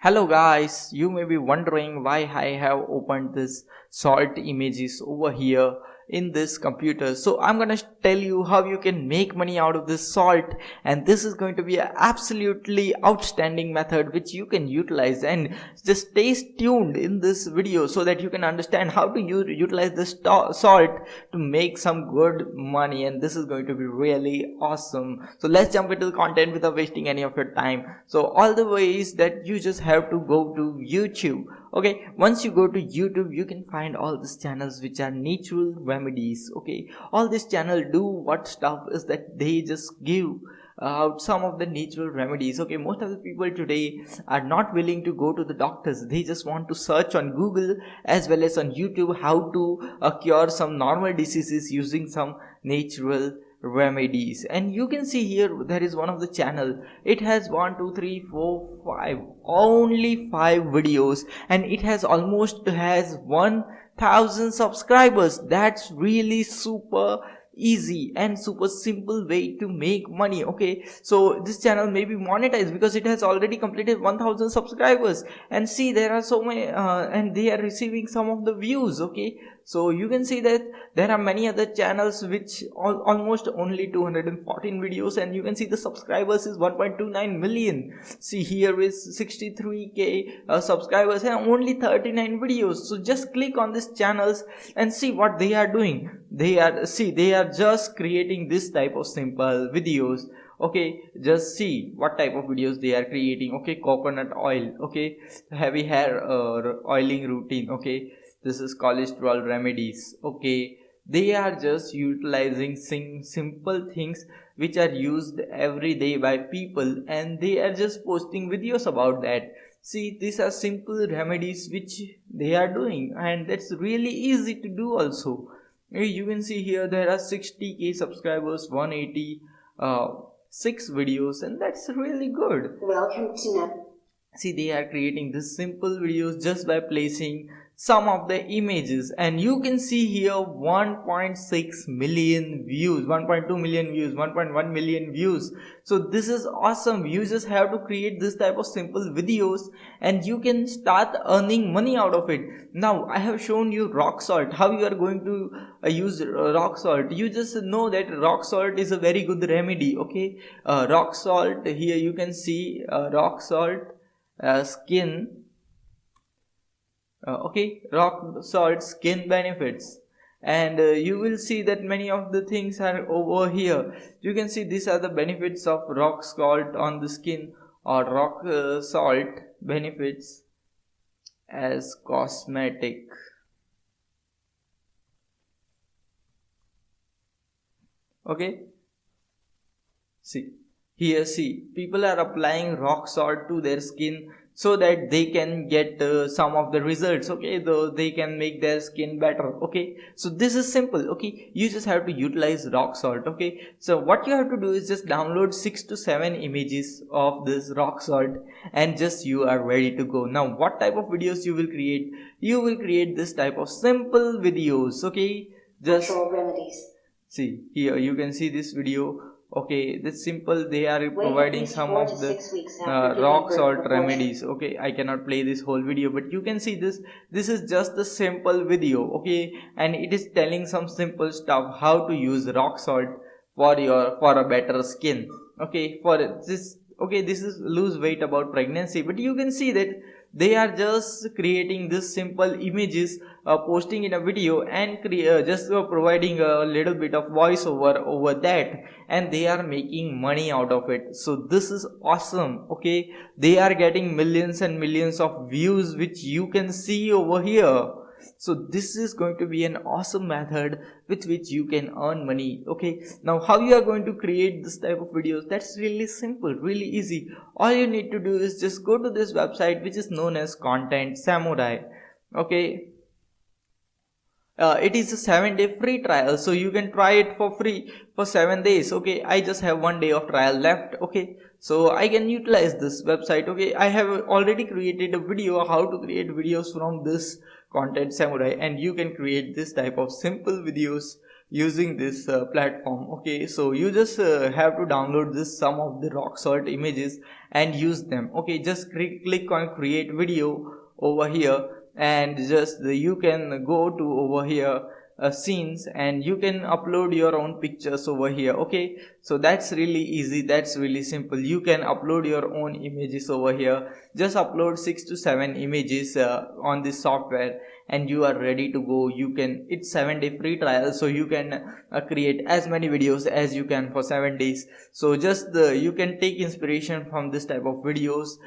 Hello guys, you may be wondering why I have opened this salt images over here in this computer. So I'm gonna tell you how you can make money out of this salt, and this is going to be an absolutely outstanding method which you can utilize. And just stay tuned in this video so that you can understand how to utilize this salt to make some good money, and this is going to be really awesome. So let's jump into the content without wasting any of your time. So all the ways that you just have to go to YouTube. Okay, once you go to YouTube, you can find all these channels which are natural remedies. Okay, all this channel do what stuff is that they just give out some of the natural remedies. Okay, most of the people today are not willing to go to the doctors. They just want to search on Google as well as on YouTube how to cure some normal diseases using some natural remedies. And you can see here there is one of the channel. It has 1 2 3 4 5, only 5 videos, and it has almost has 1000 subscribers. That's really super easy and super simple way to make money. Okay, so this channel may be monetized because it has already completed 1000 subscribers, and see there are so many and they are receiving some of the views. Okay, so you can see that there are many other channels which almost only 214 videos, and you can see the subscribers is 1.29 million. See, here is 63k subscribers and only 39 videos. So just click on these channels and see what they are doing. They are just creating this type of simple videos. Okay, just see what type of videos they are creating. Okay, coconut oil. Okay, heavy hair oiling routine. Okay, this is cholesterol remedies. Okay, they are just utilizing simple things which are used every day by people, and they are just posting videos about that. See, these are simple remedies which they are doing, and that's really easy to do also. You can see here there are 60k subscribers, 186 videos, and that's really good. Welcome to See, they are creating this simple videos just by placing some of the images, and you can see here 1.6 million views, 1.2 million views, 1.1 million views. So this is awesome. You just have to create this type of simple videos and you can start earning money out of it. Now I have shown you rock salt, how you are going to use rock salt. You just know that rock salt is a very good remedy. Okay, rock salt, here you can see rock salt skin. Okay, rock salt skin benefits, and you will see that many of the things are over here. You can see these are the benefits of rock salt on the skin, or rock salt benefits as cosmetic. Okay, see here, see, people are applying rock salt to their skin so that they can get some of the results. Okay, though they can make their skin better. Okay, so this is simple. Okay, you just have to utilize rock salt. Okay, so what you have to do is just download 6 to 7 images of this rock salt, and just you are ready to go. Now what type of videos you will create? You will create this type of simple videos. Okay, just remedies. See here, you can see this video. Okay, this simple. They are providing some of the rock salt remedies. Okay, I cannot play this whole video, but you can see this. This is just a simple video. Okay, and it is telling some simple stuff how to use rock salt for a better skin. Okay, for this. Okay, this is lose weight about pregnancy, but you can see that they are just creating this simple images, posting in a video, and just providing a little bit of voiceover over that, and they are making money out of it. So this is awesome. Okay, they are getting millions and millions of views, which you can see over here. So this is going to be an awesome method with which you can earn money. Okay, now how you are going to create this type of videos? That's really simple, really easy. All you need to do is just go to this website which is known as Content Samurai. Okay, it is a 7-day free trial, so you can try it for free for 7 days. Okay, I just have 1 day of trial left. Okay, so I can utilize this website. Okay, I have already created a video how to create videos from this Content Samurai, and you can create this type of simple videos using this platform. Okay, so you just have to download this some of the rock salt images and use them. Okay, just click on create video over here, and just you can go to over here scenes, and you can upload your own pictures over here. Okay, so that's really easy, that's really simple. You can upload your own images over here. Just upload 6 to 7 images on this software, and you are ready to go. You can, it's 7-day free trial, so you can create as many videos as you can for 7 days. So just you can take inspiration from this type of videos,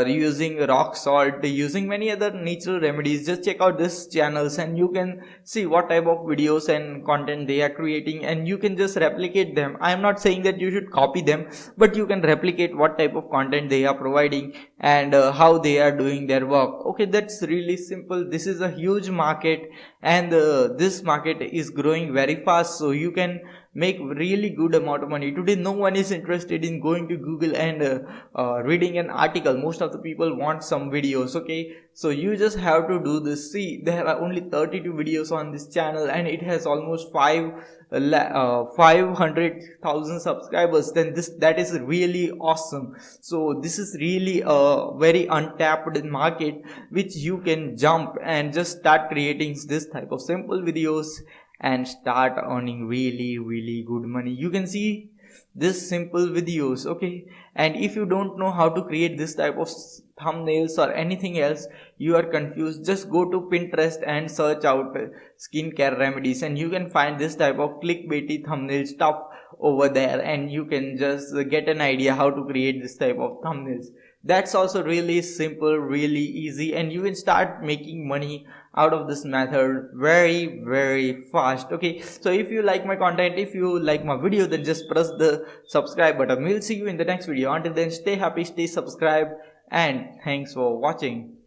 using rock salt, using many other natural remedies. Just check out this channels and you can see what type of videos and content they are creating, and you can just replicate them. I am not saying that you should copy them, but you can replicate what type of content they are providing, and how they are doing their work. Okay, that's really simple. This is a huge market, and this market is growing very fast, so you can make really good amount of money. Today no one is interested in going to Google and reading an article. Most of the people want some videos. Okay, so you just have to do this. See, there are only 32 videos on this channel, and it has almost 500,000 subscribers. Then that is really awesome. So this is really a very untapped market which you can jump and just start creating this type of simple videos and start earning really good money. You can see this simple videos. Okay, and if you don't know how to create this type of thumbnails or anything else, you are confused, just go to Pinterest and search out skincare remedies, and you can find this type of clickbaity thumbnail stuff over there, and you can just get an idea how to create this type of thumbnails. That's also really simple, really easy, and you can start making money out of this method very fast. Okay, so if you like my content, if you like my video, then just press the subscribe button. We'll see you in the next video. Until then, stay happy, stay subscribed, and thanks for watching.